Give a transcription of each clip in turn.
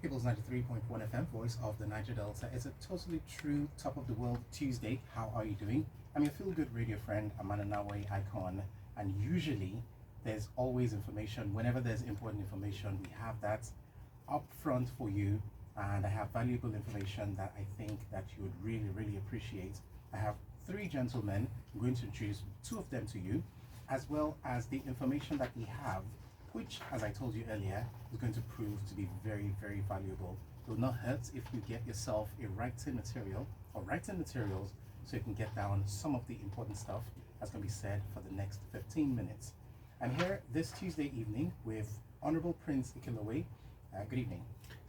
People's 93.1 FM, voice of the Niger Delta. It's a totally true top of the world Tuesday. How are you doing? I'm your feel good radio friend, Amananawe Icon, and usually there's always information. Whenever there's important information, we have that up front for you, and I have valuable information that I think that you would really appreciate. I have three gentlemen. I'm going to introduce two of them to you, as well as the information that we have, which, as I told you earlier, is going to prove to be very valuable. It will not hurt if you get yourself a writing material or writing materials so you can get down some of the important stuff that's going to be said for the next 15 minutes. I'm here this Tuesday evening with Honorable Prince Ikilowe. Good evening.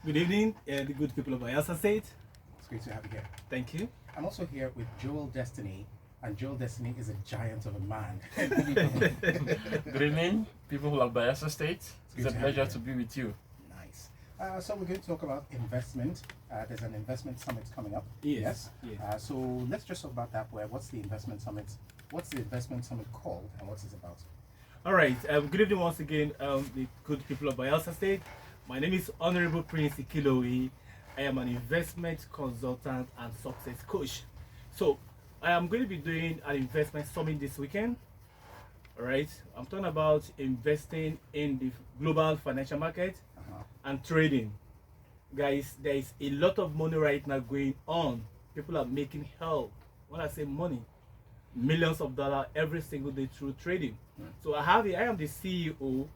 Good evening, the good people of Bayelsa State. It's great to have you here. Thank you. I'm also here with Joel Destiny, and Joel Destiny is a giant of a man. Good evening, people of Bayelsa State. It's a pleasure to be with you. Nice. So we're going to talk about investment. There's an investment summit coming up. Yes. So let's just talk about that. What's the investment summit? What's the investment summit called, and what's it about? All right. Good evening once again, the good people of Bayelsa State. My name is Honorable Prince Ikilowe. I am an investment consultant and success coach. So I am going to be doing an investment summit this weekend. All right. I'm talking about investing in the global financial market and trading. Guys, there is a lot of money right now going on. People are making hell. When I say money, millions of dollars every single day through trading. So I am the CEO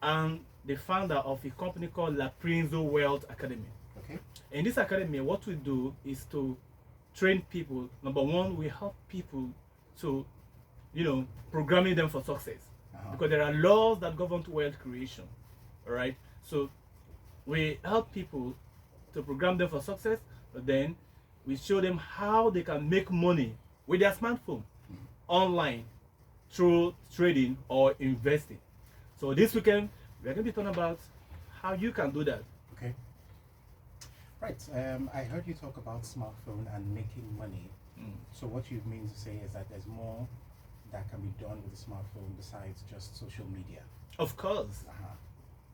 and the founder of a company called La Prinzo Wealth Academy. Okay. In this academy, what we do is to train people. Number one, we help people to, programming them for success. Because there are laws that govern wealth creation. All right. So we help people to program them for success, but then we show them how they can make money with their smartphone online through trading or investing. So this weekend, we're going to be talking about how you can do that. Okay. Right. I heard you talk about smartphone and making money. So what you mean to say is that there's more that can be done with the smartphone besides just social media. Of course.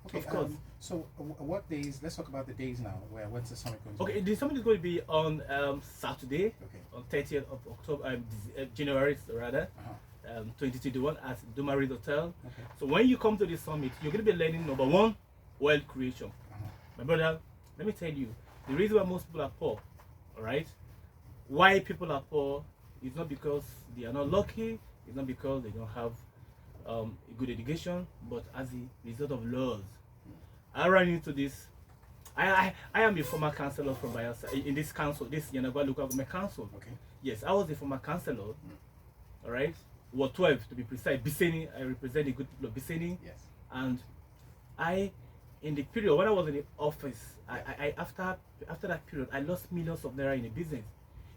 Okay. Of course. So what days? Let's talk about the days now. When's the summit going to be? Okay, the summit is going to be on Saturday, Okay. on 30th of October, January rather, 2021 at Dumarid Hotel. Okay. So when you come to this summit, you're going to be learning number one, wealth creation. My brother, let me tell you, the reason why most people are poor, all right? Why people are poor is not because they are not lucky, it's not because they don't have a good education, but as a result of laws. I ran into this. I am a former councillor from Bayelsa in this council, this Yanagwa local government council. Okay. Yes, I was a former councillor. All right, Ward 12 to be precise. Biseni, I represent the good people of Biseni. Yes. And in the period when I was in the office, after that period, I lost millions of naira in the business.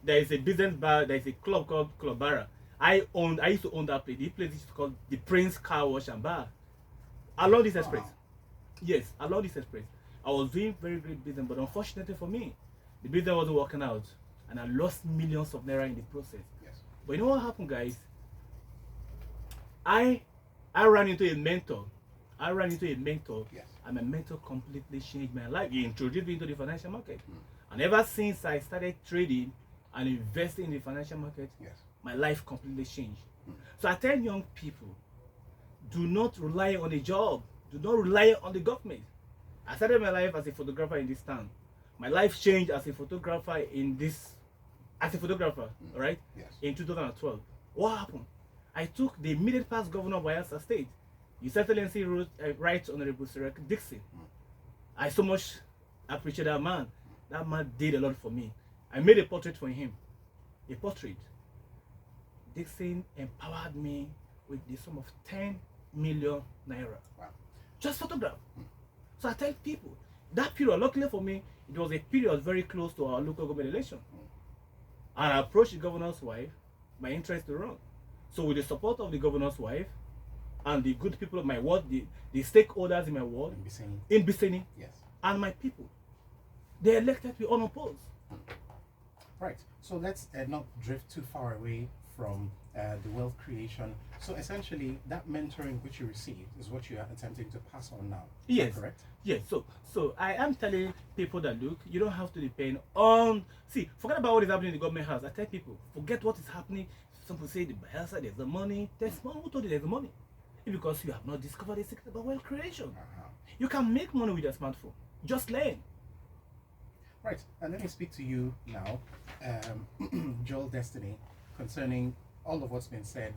There is a business bar. There is a club called Club Bara. I used to own that place. The place is called the Prince Car Wash and Bar. Along this express. Yes, along this express. I was doing very great business, but unfortunately for me, the business wasn't working out, and I lost millions of naira in the process. Yes. But you know what happened, guys? I ran into a mentor. Yes. And my mentor completely changed my life. He introduced me into the financial market. And ever since I started trading and investing in the financial market, Yes. my life completely changed. So I tell young people, do not rely on a job. Do not rely on the government. I started my life as a photographer in this town. My life changed as a photographer all right? Yes. In 2012. What happened? I took the immediate past governor of Bayelsa State, His Excellency Right Honorable Sir Dixon. I so much appreciate that man. That man did a lot for me. I made a portrait for him. A portrait. Dixon empowered me with the sum of 10 million naira. Wow. Just photograph. So I tell people, that period, luckily for me, it was a period very close to our local government election. And I approached the governor's wife, my interest to run. So with the support of the governor's wife and the good people of my ward, the stakeholders in my ward, in Biseni, Yes. and my people, they elected me unopposed. Right. So let's not drift too far away from the wealth creation. So essentially, that mentoring which you received is what you are attempting to pass on now. Is Yes. that correct? Yes. So I am telling people that look, you don't have to depend on. See, forget about what is happening in the government house. I tell people, forget what is happening. Some people say the Bielsa, there's the money. There's money. Who told you there's the money? It's because you have not discovered the secret about wealth creation. Uh-huh. You can make money with your smartphone. Just learn. Right, and let me speak to you now, Joel Destiny, concerning all of what's been said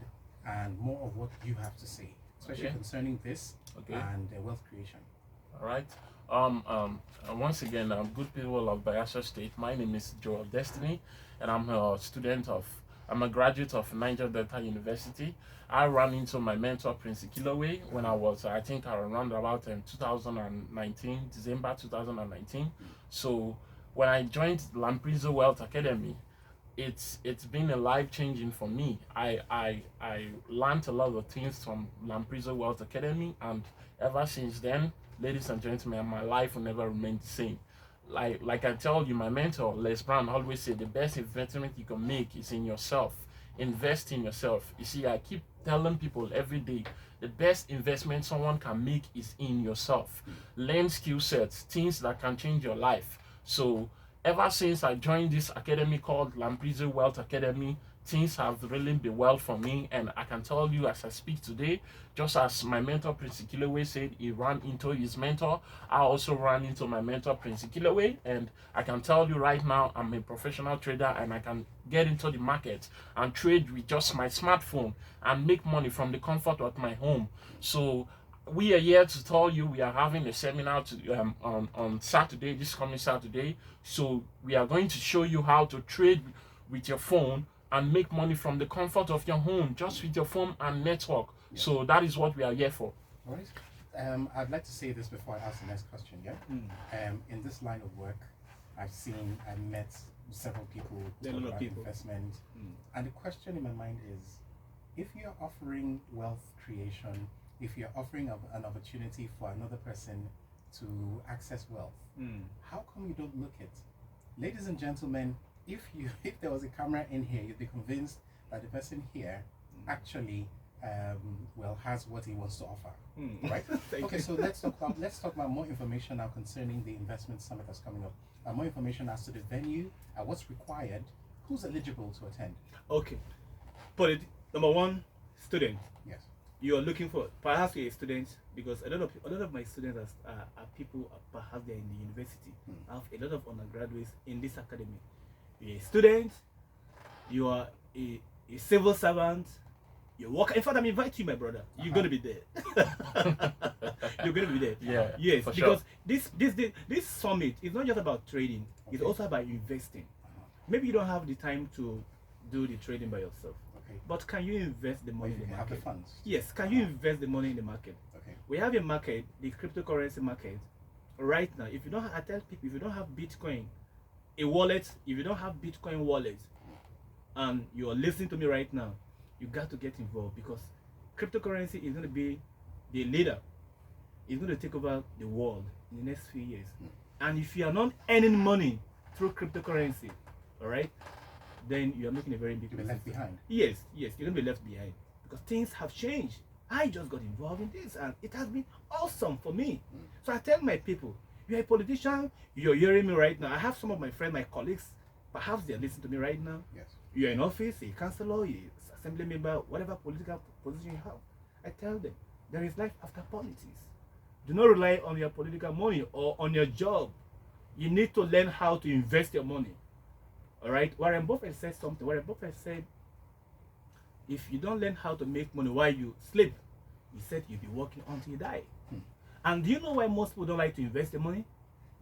and more of what you have to say, especially Okay. concerning this Okay. and wealth creation. All right. Once again, good people of Bayelsa State. My name is Joel Destiny, and I'm a graduate of Niger Delta University. I ran into my mentor, Prince Ikilowe, when I was, I think, around about 2019, December 2019. So when I joined Lamprizo Wealth Academy, it's been a life changing for me. I learned a lot of things from Lamprizo Wealth Academy, and ever since then, ladies and gentlemen, my life will never remain the same. Like I tell you, my mentor Les Brown always said the best investment you can make is in yourself. Invest in yourself. You see, I keep telling people every day the best investment someone can make is in yourself. Learn skill sets, things that can change your life. So ever since I joined this academy called Lamprizo Wealth Academy, things have really been well for me, and I can tell you as I speak today, just as my mentor Prince Ikilowe said he ran into his mentor, I also ran into my mentor Prince Ikilowe, and I can tell you right now I'm a professional trader and I can get into the market and trade with just my smartphone and make money from the comfort of my home. So we are here to tell you we are having a seminar on Saturday, this coming Saturday. So we are going to show you how to trade with your phone and make money from the comfort of your home, just with your phone and network. Yeah. So that is what we are here for. All right. I'd like to say this before I ask the next question. Yeah. In this line of work, I met several people There are a talk lot of about people. investment, and the question in my mind is, if you're offering wealth creation, if you're offering an opportunity for another person to access wealth, how come you don't look at, ladies and gentlemen, if there was a camera in here, you'd be convinced that the person here actually has what he wants to offer, right? Thank Okay, you. so let's talk about more information now concerning the investment summit that's coming up. More information as to the venue, what's required, who's eligible to attend. Okay. Number one, student. Yes. You are looking for, perhaps you're a student, because a lot of my students are people, perhaps they're in the university. I have a lot of undergraduates in this academy. You're a student, you are a civil servant, you work. In fact, I'm inviting you, my brother. You're gonna be there. You're gonna be there. Yeah, Yes, for because sure. this summit is not just about trading. It's Okay. also about investing. Maybe you don't have the time to do the trading by yourself, Okay. but can you invest the money If in you the have the market? funds. Yes, can you invest the money in the market? Okay. We have a market, the cryptocurrency market, right now. If you don't, I tell people, if you don't have Bitcoin, a wallet, if you don't have Bitcoin wallet, and you are listening to me right now, you got to get involved, because cryptocurrency is going to be the leader. It's going to take over the world in the next few years. And if you are not earning money through cryptocurrency, all right, then you are making a very big You'll be left mistake. behind. Yes, you're going to be left behind, because things have changed. I just got involved in this, and it has been awesome for me. So I tell my people, you're a politician, you're hearing me right now. I have some of my friends, my colleagues, perhaps they're listening to me right now. Yes. You're in office, a councillor, a assembly member, whatever political position you have. I tell them, there is life after politics. Do not rely on your political money or on your job. You need to learn how to invest your money. All right? Warren Buffett said something. Warren Buffett said, if you don't learn how to make money while you sleep, he said you'll be working until you die. And do you know why most people don't like to invest their money?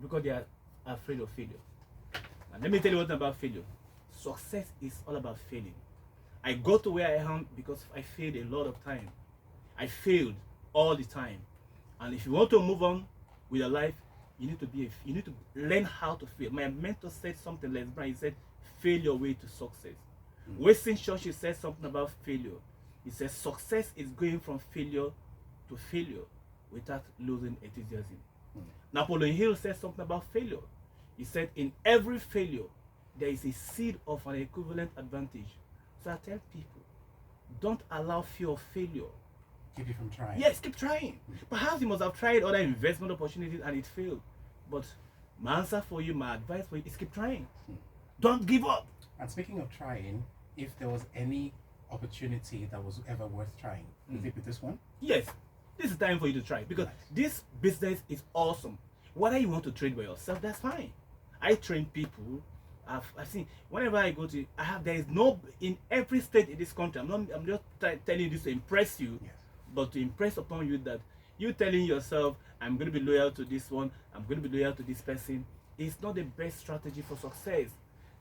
Because they are afraid of failure. And let me tell you what about failure. Success is all about failing. I got to where I am because I failed a lot of time. I failed all the time. And if you want to move on with your life, you need to learn how to fail. My mentor said something, Les Brown. He said, fail your way to success. Winston Churchill said something about failure. He says success is going from failure to failure without losing enthusiasm. Napoleon Hill said something about failure. He said, in every failure, there is a seed of an equivalent advantage. So I tell people, don't allow fear of failure. Keep you from trying. Yes, keep trying. Perhaps you must have tried other investment opportunities and it failed. But my answer for you, my advice for you is keep trying. Don't give up. And speaking of trying, if there was any opportunity that was ever worth trying, you think with this one? Yes, this is time for you to try because Nice. this business is awesome. Whether you want to trade by yourself, that's fine. I train people. I've seen whenever I go to, there is no in every state in this country. I'm just telling you this to impress you, Yes. but to impress upon you that you telling yourself, I'm going to be loyal to this one, I'm going to be loyal to this person, is not the best strategy for success.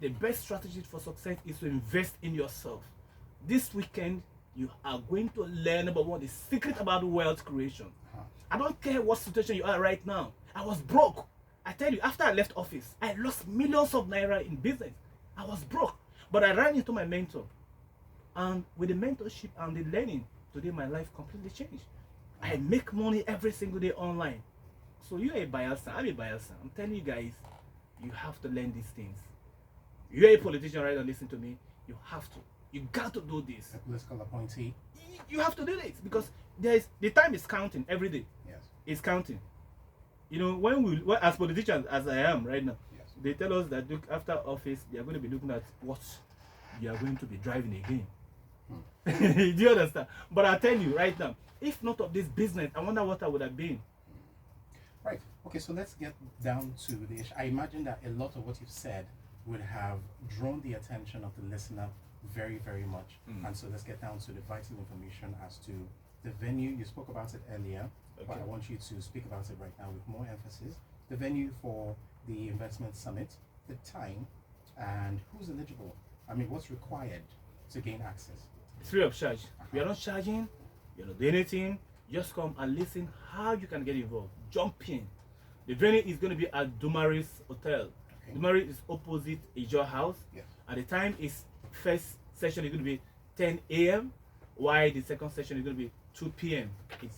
The best strategy for success is to invest in yourself. This weekend, you are going to learn about what the secret about wealth creation. I don't care what situation you are right now. I was broke. I tell you, after I left office, I lost millions of naira in business. I was broke. But I ran into my mentor. And with the mentorship and the learning, today my life completely changed. I make money every single day online. So you're a buyer, I'm a buyer. I'm telling you guys, you have to learn these things. You're a politician right now, listen to me. You have to. You got to do this. A political appointee. You have to do this because the time is counting every day. Yes. It's counting. You know, when as politicians, as I am right now, Yes. they tell us that look, after office, they are going to be looking at what you are going to be driving again. Do you understand? But I tell you right now, if not of this business, I wonder what I would have been. Right. Okay, so let's get down to the issue. I imagine that a lot of what you've said would have drawn the attention of the listener very, very much. And so let's get down to the vital information as to the venue. You spoke about it earlier, but Okay. I want you to speak about it right now with more emphasis. The venue for the investment summit, the time, and who's eligible. I mean, what's required to gain access? It's free of charge. We are not charging. You're not doing anything. Just come and listen how you can get involved. Jump in. The venue is going to be at Dumaris Hotel. Okay. Dumaris is opposite Ijo House. Yes. At the time, is first session is going to be 10 a.m. while the second session is going to be 2 p.m.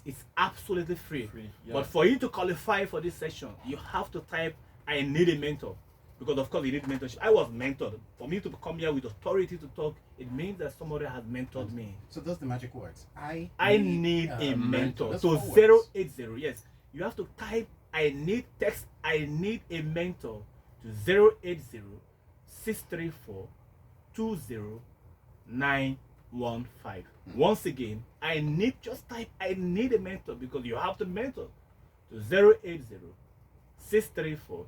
It's absolutely free. Yeah. But for you to qualify for this session, you have to type, I need a mentor. Because of course you need mentorship. I was mentored. For me to come here with authority to talk, it means that somebody has mentored me. So those are the magic words. I need a mentor. That's So 4 words. 080, yes. You have to type I need a mentor to 080 634 20915. Once again, just type I need a mentor because you have to mentor to 080 634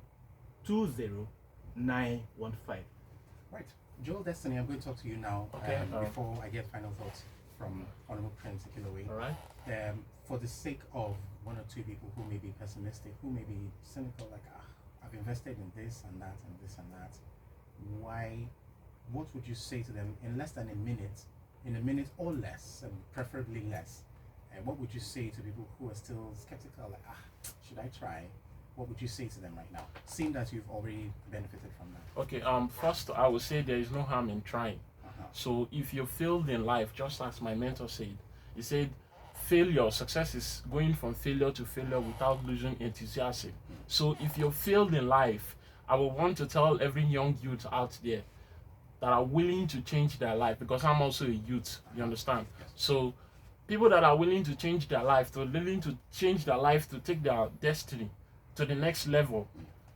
20915. Right. Joel Destiny, I'm going to talk to you now. Okay, before I get final thoughts from Honorable Prince Ikilowe. All right. For the sake of one or two people who may be pessimistic, who may be cynical, like, I've invested in this and that and this and that. What would you say to them in less than a minute or less, and preferably less? What would you say to people who are still skeptical, like, should I try? What would you say to them right now, seeing that you've already benefited from that? Okay. First, I would say there is no harm in trying. So if you failed in life, just as my mentor said, he said, success is going from failure to failure without losing enthusiasm. So if you failed in life, I would want to tell every young youth out there that are willing to change their life, because I'm also a youth, you understand? So people that are willing to change their life, to take their destiny to the next level,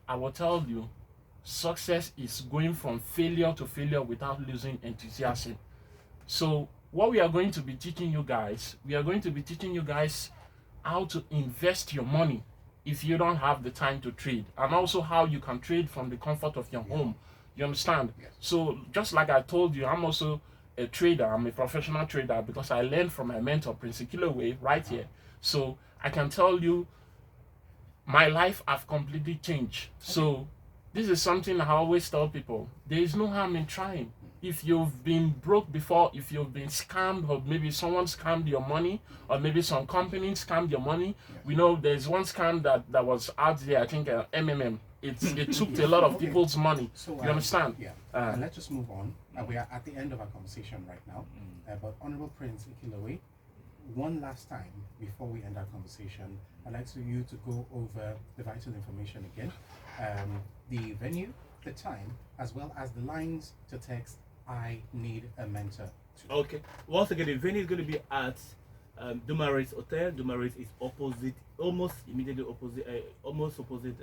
I will tell you, success is going from failure to failure without losing enthusiasm. So what we are going to be teaching you guys, how to invest your money if you don't have the time to trade, and also how you can trade from the comfort of your home. You understand? Yes. So just like I told you, I'm also a trader. I'm a professional trader because I learned from my mentor, Prince Ikilowe, right here. So I can tell you, my life have completely changed. So this is something I always tell people. There is no harm in trying. If you've been broke before, if you've been scammed, or maybe someone scammed your money, or maybe some company scammed your money. We know there's one scam that was out there, I think MMM. It took a lot of people's money. So, you understand? Yeah. And let's just move on. We are at the end of our conversation right now. But Honorable Prince Ikilowe, one last time before we end our conversation, I'd like you to go over the vital information again. The venue, the time, as well as the lines to text, I need a mentor to? Okay. Once again, the venue is going to be at Dumaris Hotel. Dumaris is opposite, almost immediately opposite, almost opposite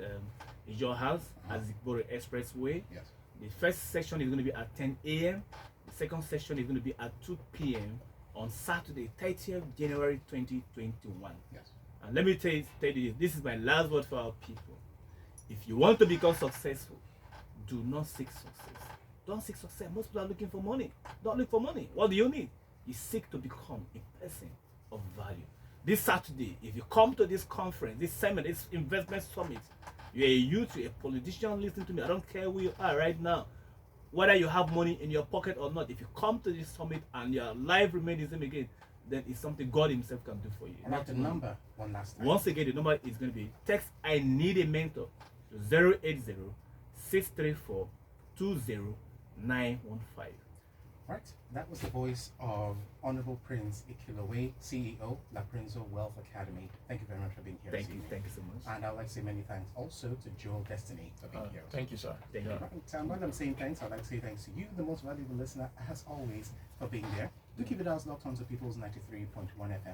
your house at Zigbore Expressway. Yes. The first session is going to be at 10 a.m. The second session is going to be at 2 p.m. on Saturday, 30th January 2021. Yes. And let me tell you this is my last word for our people. If you want to become successful, do not seek success. Don't seek success. Most people are looking for money. Don't look for money. What do you need? You seek to become a person of value. This Saturday, if you come to this conference, this summit, this investment summit, you're a youth, you're a politician, listen to me. I don't care who you are right now. Whether you have money in your pocket or not, if you come to this summit and your life remains the same again, then it's something God Himself can do for you. All right, the number one last time. Once again, the number is going to be text I need a mentor to 080 634 20915. Right, that was the voice of Honorable Prince Ikilowe, CEO, La Prinzo Wealth Academy. Thank you very much for being here. Thank you so much. And I'd like to say many thanks also to Joel Destiny for being here. Thank you, sir. Thank you. Right, and while I'm saying thanks, I'd like to say thanks to you, the most valuable listener, as always, for being there. Do keep it as locked on to People's 93.1 FM.